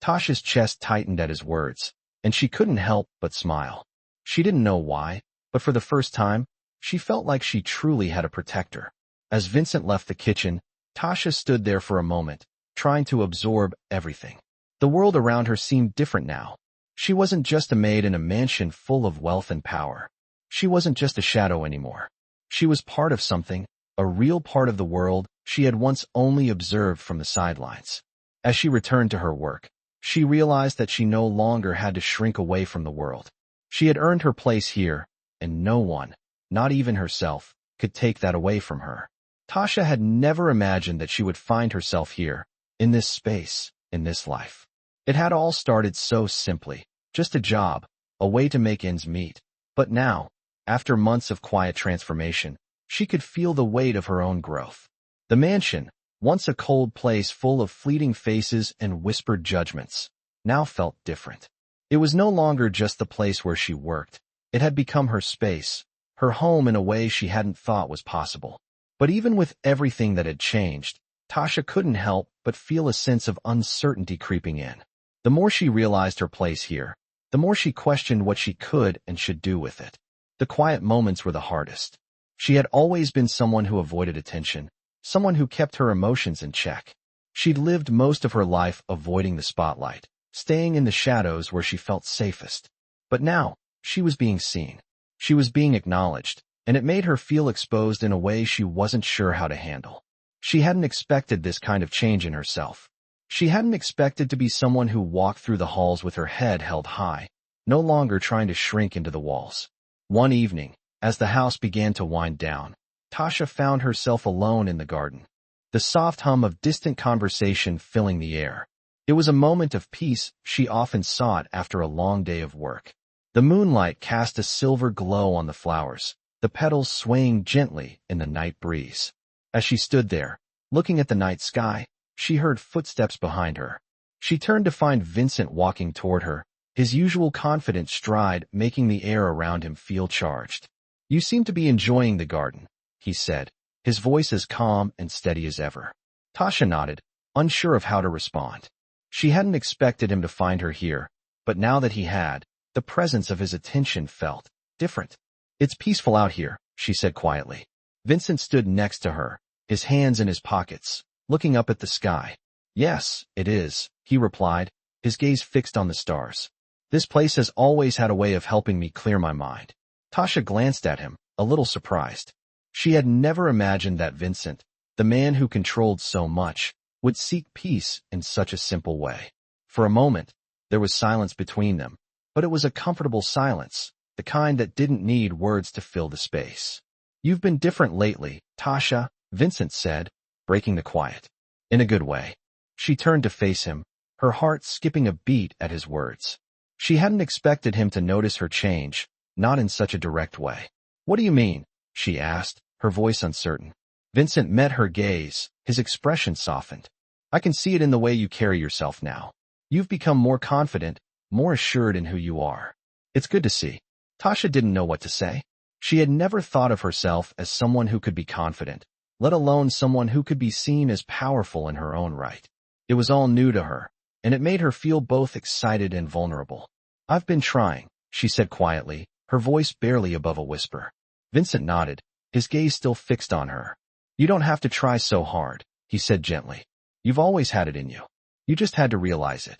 Tasha's chest tightened at his words, and she couldn't help but smile. She didn't know why, but for the first time, she felt like she truly had a protector. As Vincent left the kitchen, Tasha stood there for a moment, trying to absorb everything. The world around her seemed different now. She wasn't just a maid in a mansion full of wealth and power. She wasn't just a shadow anymore. She was part of something, a real part of the world she had once only observed from the sidelines. As she returned to her work, she realized that she no longer had to shrink away from the world. She had earned her place here, and no one, not even herself, could take that away from her. Tasha had never imagined that she would find herself here, in this space, in this life. It had all started so simply, just a job, a way to make ends meet. But now, after months of quiet transformation, she could feel the weight of her own growth. The mansion, once a cold place full of fleeting faces and whispered judgments, now felt different. It was no longer just the place where she worked. It had become her space, her home in a way she hadn't thought was possible. But even with everything that had changed, Tasha couldn't help but feel a sense of uncertainty creeping in. The more she realized her place here, the more she questioned what she could and should do with it. The quiet moments were the hardest. She had always been someone who avoided attention, someone who kept her emotions in check. She'd lived most of her life avoiding the spotlight, staying in the shadows where she felt safest. But now, she was being seen. She was being acknowledged, and it made her feel exposed in a way she wasn't sure how to handle. She hadn't expected this kind of change in herself. She hadn't expected to be someone who walked through the halls with her head held high, no longer trying to shrink into the walls. One evening, as the house began to wind down, Tasha found herself alone in the garden, the soft hum of distant conversation filling the air. It was a moment of peace she often sought after a long day of work. The moonlight cast a silver glow on the flowers, the petals swaying gently in the night breeze. As she stood there, looking at the night sky, she heard footsteps behind her. She turned to find Vincent walking toward her, his usual confident stride making the air around him feel charged. You seem to be enjoying the garden, he said, his voice as calm and steady as ever. Tasha nodded, unsure of how to respond. She hadn't expected him to find her here, but now that he had, the presence of his attention felt different. It's peaceful out here, she said quietly. Vincent stood next to her, his hands in his pockets, looking up at the sky. Yes, it is, he replied, his gaze fixed on the stars. This place has always had a way of helping me clear my mind. Tasha glanced at him, a little surprised. She had never imagined that Vincent, the man who controlled so much, would seek peace in such a simple way. For a moment, there was silence between them, but it was a comfortable silence, the kind that didn't need words to fill the space. You've been different lately, Tasha, Vincent said, breaking the quiet. In a good way. She turned to face him, her heart skipping a beat at his words. She hadn't expected him to notice her change, not in such a direct way. What do you mean? She asked, her voice uncertain. Vincent met her gaze, his expression softened. I can see it in the way you carry yourself now. You've become more confident, more assured in who you are. It's good to see. Tasha didn't know what to say. She had never thought of herself as someone who could be confident, let alone someone who could be seen as powerful in her own right. It was all new to her, and it made her feel both excited and vulnerable. I've been trying, she said quietly, her voice barely above a whisper. Vincent nodded, his gaze still fixed on her. You don't have to try so hard, he said gently. You've always had it in you. You just had to realize it.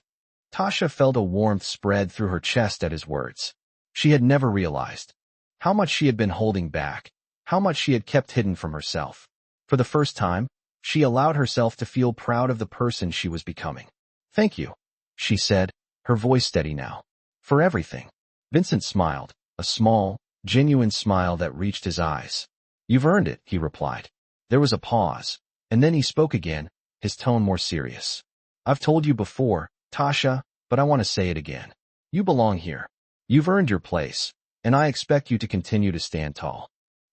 Tasha felt a warmth spread through her chest at his words. She had never realized how much she had been holding back, how much she had kept hidden from herself. For the first time, she allowed herself to feel proud of the person she was becoming. Thank you, she said, her voice steady now. For everything. Vincent smiled, a small, genuine smile that reached his eyes. You've earned it, he replied. There was a pause, and then he spoke again, his tone more serious. I've told you before, Tasha, but I want to say it again. You belong here. You've earned your place, and I expect you to continue to stand tall.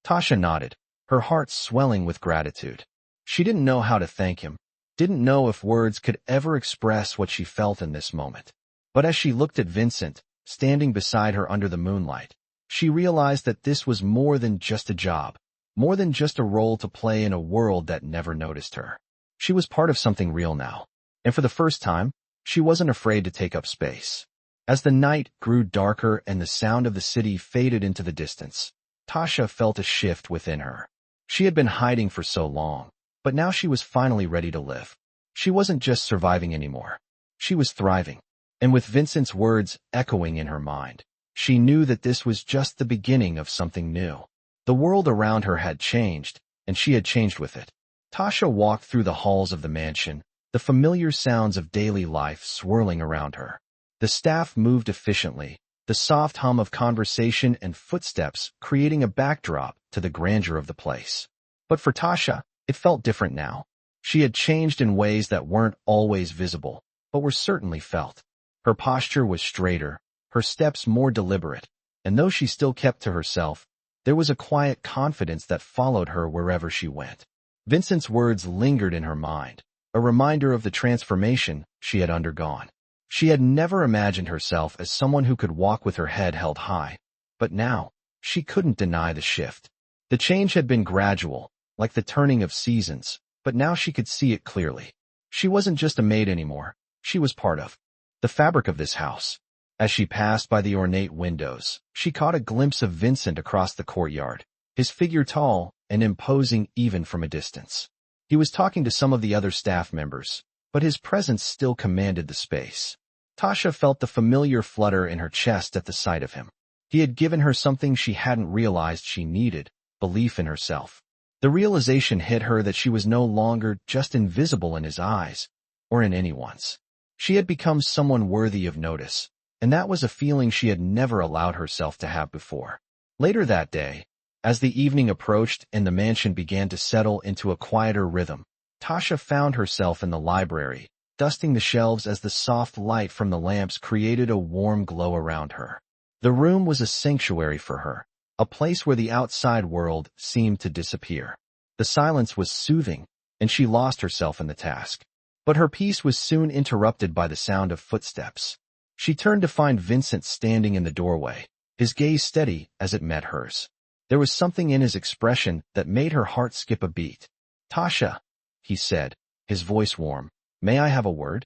Tasha nodded, her heart swelling with gratitude. She didn't know how to thank him, didn't know if words could ever express what she felt in this moment. But as she looked at Vincent, standing beside her under the moonlight, she realized that this was more than just a job, more than just a role to play in a world that never noticed her. She was part of something real now, and for the first time, she wasn't afraid to take up space. As the night grew darker and the sound of the city faded into the distance, Tasha felt a shift within her. She had been hiding for so long, but now she was finally ready to live. She wasn't just surviving anymore. She was thriving. And with Vincent's words echoing in her mind, she knew that this was just the beginning of something new. The world around her had changed, and she had changed with it. Tasha walked through the halls of the mansion, the familiar sounds of daily life swirling around her. The staff moved efficiently, the soft hum of conversation and footsteps creating a backdrop to the grandeur of the place. But for Tasha, it felt different now. She had changed in ways that weren't always visible, but were certainly felt. Her posture was straighter, her steps more deliberate, and though she still kept to herself, there was a quiet confidence that followed her wherever she went. Vincent's words lingered in her mind, a reminder of the transformation she had undergone. She had never imagined herself as someone who could walk with her head held high, but now, she couldn't deny the shift. The change had been gradual, like the turning of seasons, but now she could see it clearly. She wasn't just a maid anymore, she was part of the fabric of this house. As she passed by the ornate windows, she caught a glimpse of Vincent across the courtyard, his figure tall and imposing even from a distance. He was talking to some of the other staff members, but his presence still commanded the space. Tasha felt the familiar flutter in her chest at the sight of him. He had given her something she hadn't realized she needed, belief in herself. The realization hit her that she was no longer just invisible in his eyes, or in anyone's. She had become someone worthy of notice, and that was a feeling she had never allowed herself to have before. Later that day, as the evening approached and the mansion began to settle into a quieter rhythm, Tasha found herself in the library, dusting the shelves as the soft light from the lamps created a warm glow around her. The room was a sanctuary for her, a place where the outside world seemed to disappear. The silence was soothing, and she lost herself in the task. But her peace was soon interrupted by the sound of footsteps. She turned to find Vincent standing in the doorway, his gaze steady as it met hers. There was something in his expression that made her heart skip a beat. Tasha, he said, his voice warm, may I have a word?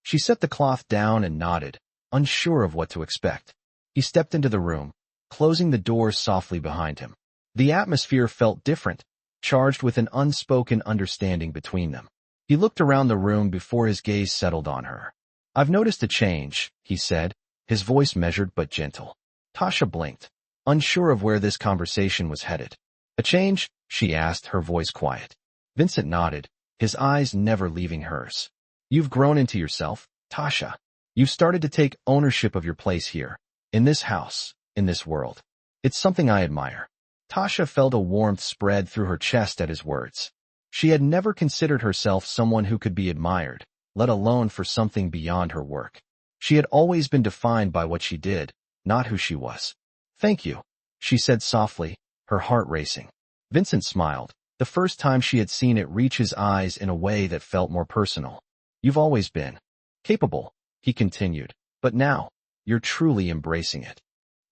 She set the cloth down and nodded, unsure of what to expect. He stepped into the room, closing the door softly behind him. The atmosphere felt different, charged with an unspoken understanding between them. He looked around the room before his gaze settled on her. "I've noticed a change," he said, his voice measured but gentle. Tasha blinked, unsure of where this conversation was headed. "A change?" she asked, her voice quiet. Vincent nodded, his eyes never leaving hers. "You've grown into yourself, Tasha. You've started to take ownership of your place here, in this house, in this world. It's something I admire." Tasha felt a warmth spread through her chest at his words. She had never considered herself someone who could be admired, let alone for something beyond her work. She had always been defined by what she did, not who she was. "Thank you," she said softly, her heart racing. Vincent smiled, the first time she had seen it reach his eyes in a way that felt more personal. "You've always been capable," he continued, "but now, you're truly embracing it."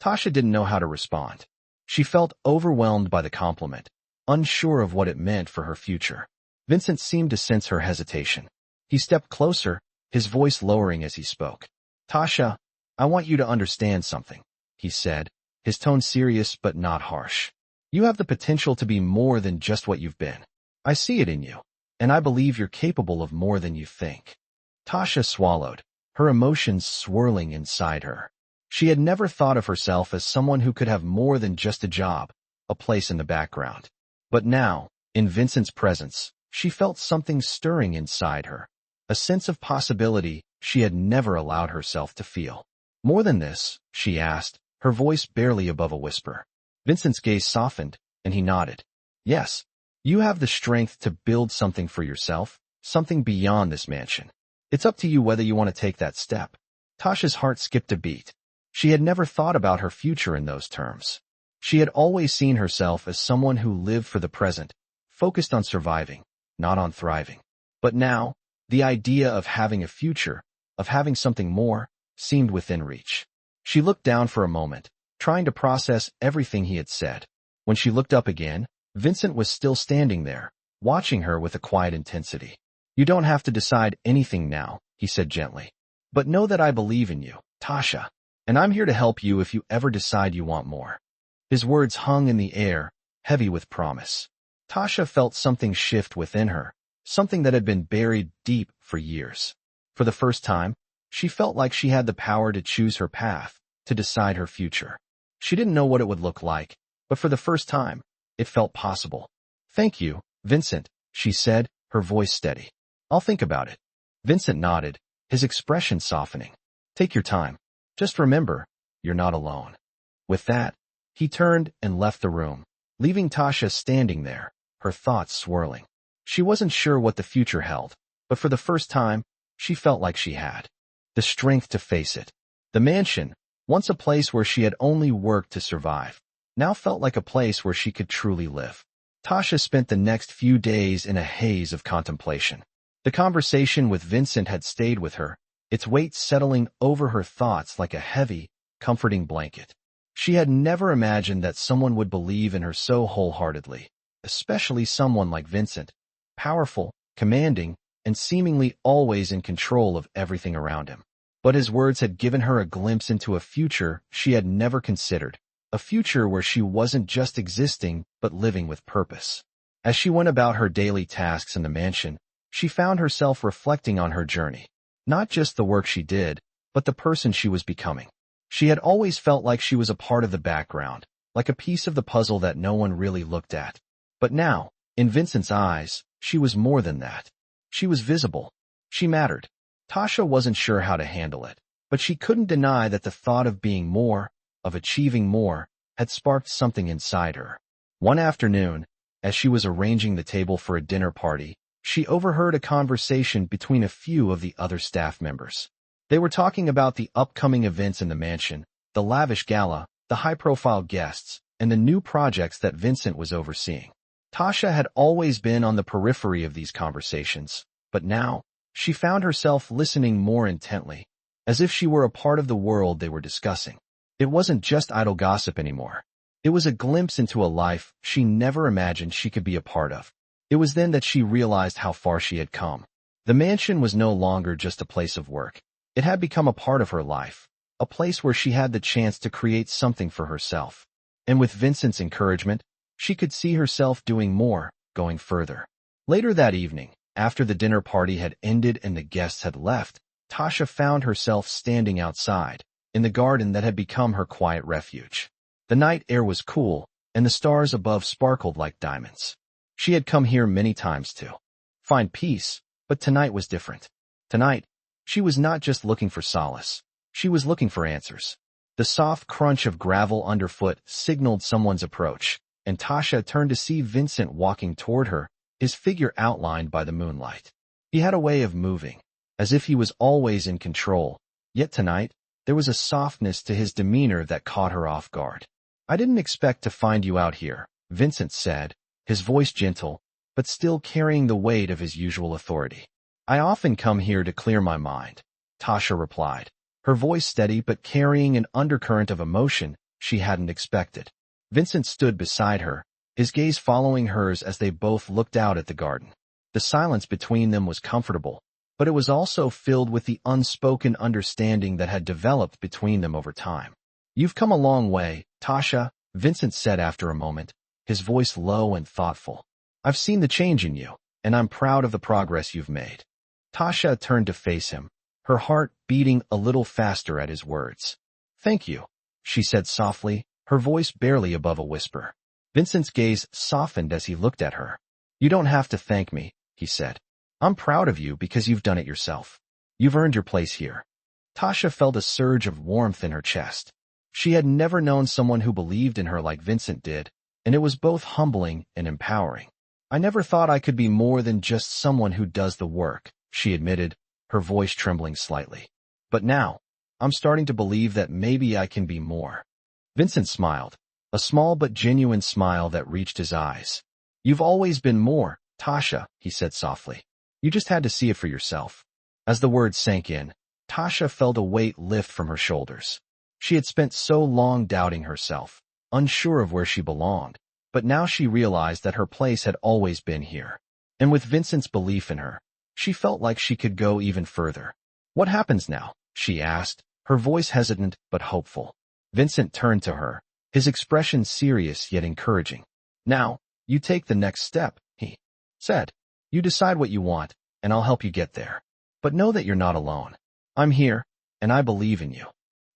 Tasha didn't know how to respond. She felt overwhelmed by the compliment, unsure of what it meant for her future. Vincent seemed to sense her hesitation. He stepped closer, his voice lowering as he spoke. "Tasha, I want you to understand something," he said, his tone serious but not harsh. "You have the potential to be more than just what you've been. I see it in you, and I believe you're capable of more than you think." Tasha swallowed, her emotions swirling inside her. She had never thought of herself as someone who could have more than just a job, a place in the background. But now, in Vincent's presence, she felt something stirring inside her, a sense of possibility she had never allowed herself to feel. "More than this?" she asked, her voice barely above a whisper. Vincent's gaze softened, and he nodded. "Yes, you have the strength to build something for yourself, something beyond this mansion. It's up to you whether you want to take that step." Tasha's heart skipped a beat. She had never thought about her future in those terms. She had always seen herself as someone who lived for the present, focused on surviving, not on thriving. But now, the idea of having a future, of having something more, seemed within reach. She looked down for a moment, trying to process everything he had said. When she looked up again, Vincent was still standing there, watching her with a quiet intensity. "You don't have to decide anything now," he said gently. "But know that I believe in you, Tasha, and I'm here to help you if you ever decide you want more." His words hung in the air, heavy with promise. Tasha felt something shift within her, something that had been buried deep for years. For the first time, she felt like she had the power to choose her path, to decide her future. She didn't know what it would look like, but for the first time, it felt possible. "Thank you, Vincent," she said, her voice steady. "I'll think about it." Vincent nodded, his expression softening. "Take your time. Just remember, you're not alone." With that, he turned and left the room, leaving Tasha standing there, her thoughts swirling. She wasn't sure what the future held, but for the first time, she felt like she had the strength to face it. The mansion, once a place where she had only worked to survive, now felt like a place where she could truly live. Tasha spent the next few days in a haze of contemplation. The conversation with Vincent had stayed with her, its weight settling over her thoughts like a heavy, comforting blanket. She had never imagined that someone would believe in her so wholeheartedly, especially someone like Vincent, powerful, commanding, and seemingly always in control of everything around him. But his words had given her a glimpse into a future she had never considered, a future where she wasn't just existing but living with purpose. As she went about her daily tasks in the mansion, she found herself reflecting on her journey, not just the work she did, but the person she was becoming. She had always felt like she was a part of the background, like a piece of the puzzle that no one really looked at. But now, in Vincent's eyes, she was more than that. She was visible. She mattered. Tasha wasn't sure how to handle it, but she couldn't deny that the thought of being more, of achieving more, had sparked something inside her. One afternoon, as she was arranging the table for a dinner party, she overheard a conversation between a few of the other staff members. They were talking about the upcoming events in the mansion, the lavish gala, the high-profile guests, and the new projects that Vincent was overseeing. Tasha had always been on the periphery of these conversations, but now, she found herself listening more intently, as if she were a part of the world they were discussing. It wasn't just idle gossip anymore. It was a glimpse into a life she never imagined she could be a part of. It was then that she realized how far she had come. The mansion was no longer just a place of work. It had become a part of her life, a place where she had the chance to create something for herself. And with Vincent's encouragement, she could see herself doing more, going further. Later that evening, After the dinner party had ended and the guests had left, Tasha found herself standing outside, in the garden that had become her quiet refuge. The night air was cool, and the stars above sparkled like diamonds. She had come here many times to find peace, but tonight was different. Tonight, she was not just looking for solace. She was looking for answers. The soft crunch of gravel underfoot signaled someone's approach, and Tasha turned to see Vincent walking toward her, his figure outlined by the moonlight. He had a way of moving, as if he was always in control, yet tonight, there was a softness to his demeanor that caught her off guard. "I didn't expect to find you out here," Vincent said, his voice gentle, but still carrying the weight of his usual authority. "I often come here to clear my mind," Tasha replied, her voice steady but carrying an undercurrent of emotion she hadn't expected. Vincent stood beside her, his gaze following hers as they both looked out at the garden. The silence between them was comfortable, but it was also filled with the unspoken understanding that had developed between them over time. "You've come a long way, Tasha," Vincent said after a moment, his voice low and thoughtful. "I've seen the change in you, and I'm proud of the progress you've made." Tasha turned to face him, her heart beating a little faster at his words. "Thank you," she said softly, her voice barely above a whisper. Vincent's gaze softened as he looked at her. "You don't have to thank me," he said. "I'm proud of you because you've done it yourself. You've earned your place here." Tasha felt a surge of warmth in her chest. She had never known someone who believed in her like Vincent did, and it was both humbling and empowering. "I never thought I could be more than just someone who does the work," she admitted, her voice trembling slightly. "But now, I'm starting to believe that maybe I can be more." Vincent smiled, a small but genuine smile that reached his eyes. "You've always been more, Tasha," he said softly. "You just had to see it for yourself." As the words sank in, Tasha felt a weight lift from her shoulders. She had spent so long doubting herself, unsure of where she belonged, but now she realized that her place had always been here. And with Vincent's belief in her, she felt like she could go even further. "What happens now?" she asked, her voice hesitant but hopeful. Vincent turned to her, his expression serious yet encouraging. "Now, you take the next step," he said. "You decide what you want, and I'll help you get there. But know that you're not alone. I'm here, and I believe in you."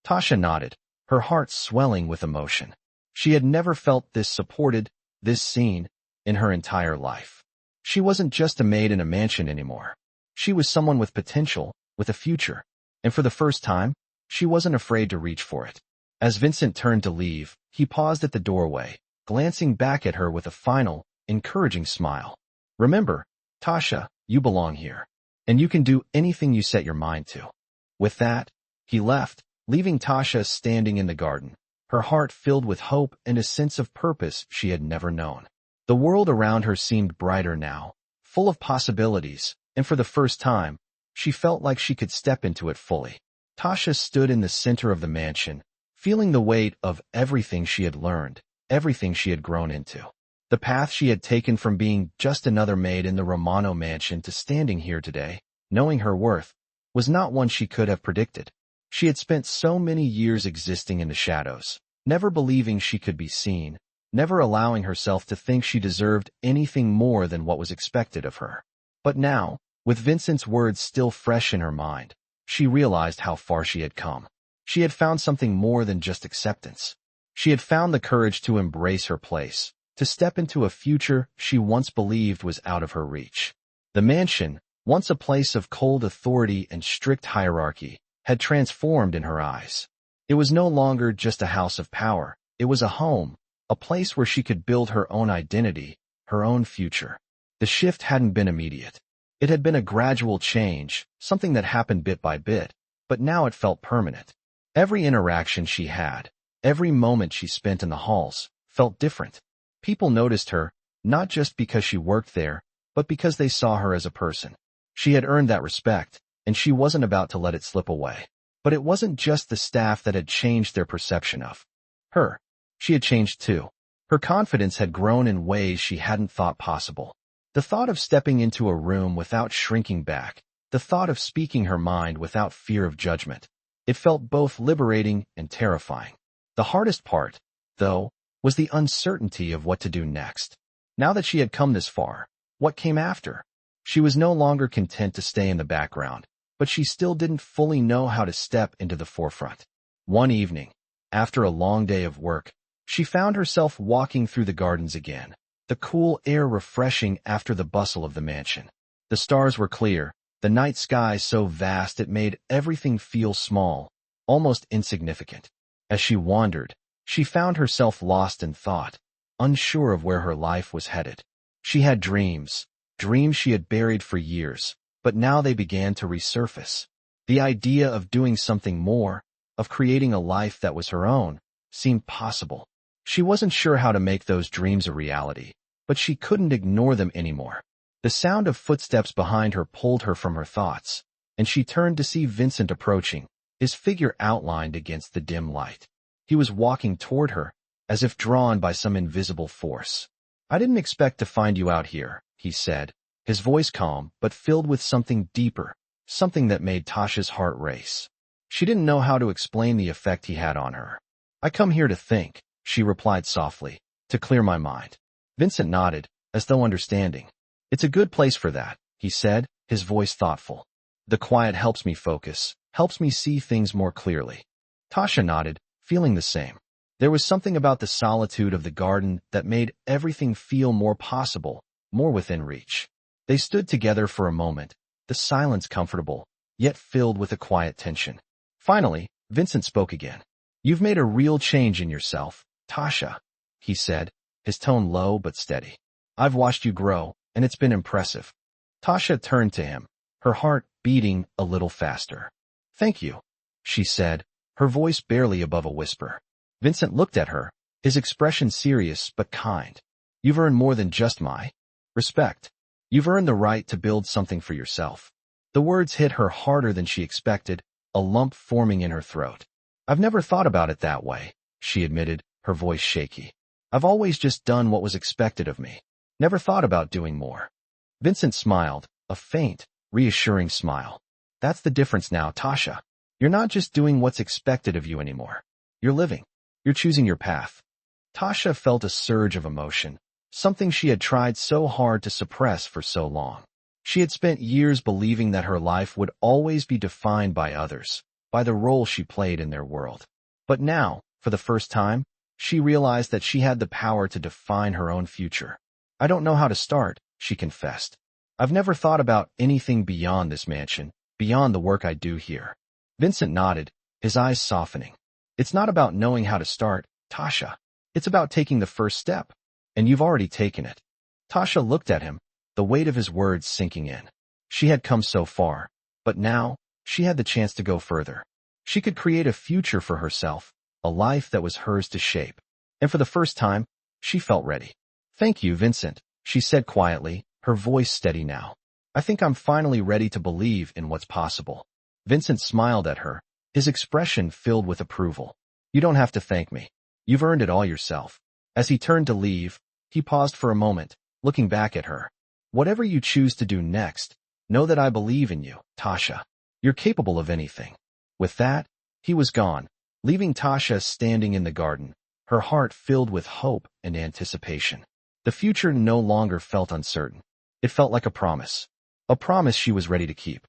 Tasha nodded, her heart swelling with emotion. She had never felt this supported, this seen, in her entire life. She wasn't just a maid in a mansion anymore. She was someone with potential, with a future, and for the first time, she wasn't afraid to reach for it. As Vincent turned to leave, he paused at the doorway, glancing back at her with a final, encouraging smile. "Remember, Tasha, you belong here, and you can do anything you set your mind to." With that, he left, leaving Tasha standing in the garden, her heart filled with hope and a sense of purpose she had never known. The world around her seemed brighter now, full of possibilities, and for the first time, she felt like she could step into it fully. Tasha stood in the center of the mansion, feeling the weight of everything she had learned, everything she had grown into. The path she had taken from being just another maid in the Romano mansion to standing here today, knowing her worth, was not one she could have predicted. She had spent so many years existing in the shadows, never believing she could be seen, never allowing herself to think she deserved anything more than what was expected of her. But now, with Vincent's words still fresh in her mind, she realized how far she had come. She had found something more than just acceptance. She had found the courage to embrace her place, to step into a future she once believed was out of her reach. The mansion, once a place of cold authority and strict hierarchy, had transformed in her eyes. It was no longer just a house of power. It was a home, a place where she could build her own identity, her own future. The shift hadn't been immediate. It had been a gradual change, something that happened bit by bit, but now it felt permanent. Every interaction she had, every moment she spent in the halls, felt different. People noticed her, not just because she worked there, but because they saw her as a person. She had earned that respect, and she wasn't about to let it slip away. But it wasn't just the staff that had changed their perception of her. She had changed too. Her confidence had grown in ways she hadn't thought possible. The thought of stepping into a room without shrinking back, the thought of speaking her mind without fear of judgment. It felt both liberating and terrifying. The hardest part, though, was the uncertainty of what to do next. Now that she had come this far, what came after? She was no longer content to stay in the background, but she still didn't fully know how to step into the forefront. One evening, after a long day of work, she found herself walking through the gardens again, the cool air refreshing after the bustle of the mansion. The stars were clear, the night sky so vast it made everything feel small, almost insignificant. As she wandered, she found herself lost in thought, unsure of where her life was headed. She had dreams she had buried for years, but now they began to resurface. The idea of doing something more, of creating a life that was her own, seemed possible. She wasn't sure how to make those dreams a reality, but she couldn't ignore them anymore. The sound of footsteps behind her pulled her from her thoughts, and she turned to see Vincent approaching, his figure outlined against the dim light. He was walking toward her, as if drawn by some invisible force. "I didn't expect to find you out here," he said, his voice calm but filled with something deeper, something that made Tasha's heart race. She didn't know how to explain the effect he had on her. "I come here to think," she replied softly, "to clear my mind." Vincent nodded, as though understanding. "It's a good place for that," he said, his voice thoughtful. "The quiet helps me focus, helps me see things more clearly." Tasha nodded, feeling the same. There was something about the solitude of the garden that made everything feel more possible, more within reach. They stood together for a moment, the silence comfortable, yet filled with a quiet tension. Finally, Vincent spoke again. "You've made a real change in yourself, Tasha," he said, his tone low but steady. "I've watched you grow, and it's been impressive." Tasha turned to him, her heart beating a little faster. "Thank you," she said, her voice barely above a whisper. Vincent looked at her, his expression serious but kind. "You've earned more than just my respect. You've earned the right to build something for yourself." The words hit her harder than she expected, a lump forming in her throat. "I've never thought about it that way," she admitted, her voice shaky. "I've always just done what was expected of me. Never thought about doing more." Vincent smiled, a faint, reassuring smile. "That's the difference now, Tasha. You're not just doing what's expected of you anymore. You're living. You're choosing your path." Tasha felt a surge of emotion, something she had tried so hard to suppress for so long. She had spent years believing that her life would always be defined by others, by the role she played in their world. But now, for the first time, she realized that she had the power to define her own future. "I don't know how to start," she confessed. "I've never thought about anything beyond this mansion, beyond the work I do here." Vincent nodded, his eyes softening. "It's not about knowing how to start, Tasha. It's about taking the first step. And you've already taken it." Tasha looked at him, the weight of his words sinking in. She had come so far, but now, she had the chance to go further. She could create a future for herself, a life that was hers to shape. And for the first time, she felt ready. "Thank you, Vincent," she said quietly, her voice steady now. "I think I'm finally ready to believe in what's possible." Vincent smiled at her, his expression filled with approval. "You don't have to thank me. You've earned it all yourself." As he turned to leave, he paused for a moment, looking back at her. "Whatever you choose to do next, know that I believe in you, Tasha. You're capable of anything." With that, he was gone, leaving Tasha standing in the garden, her heart filled with hope and anticipation. The future no longer felt uncertain. It felt like a promise she was ready to keep.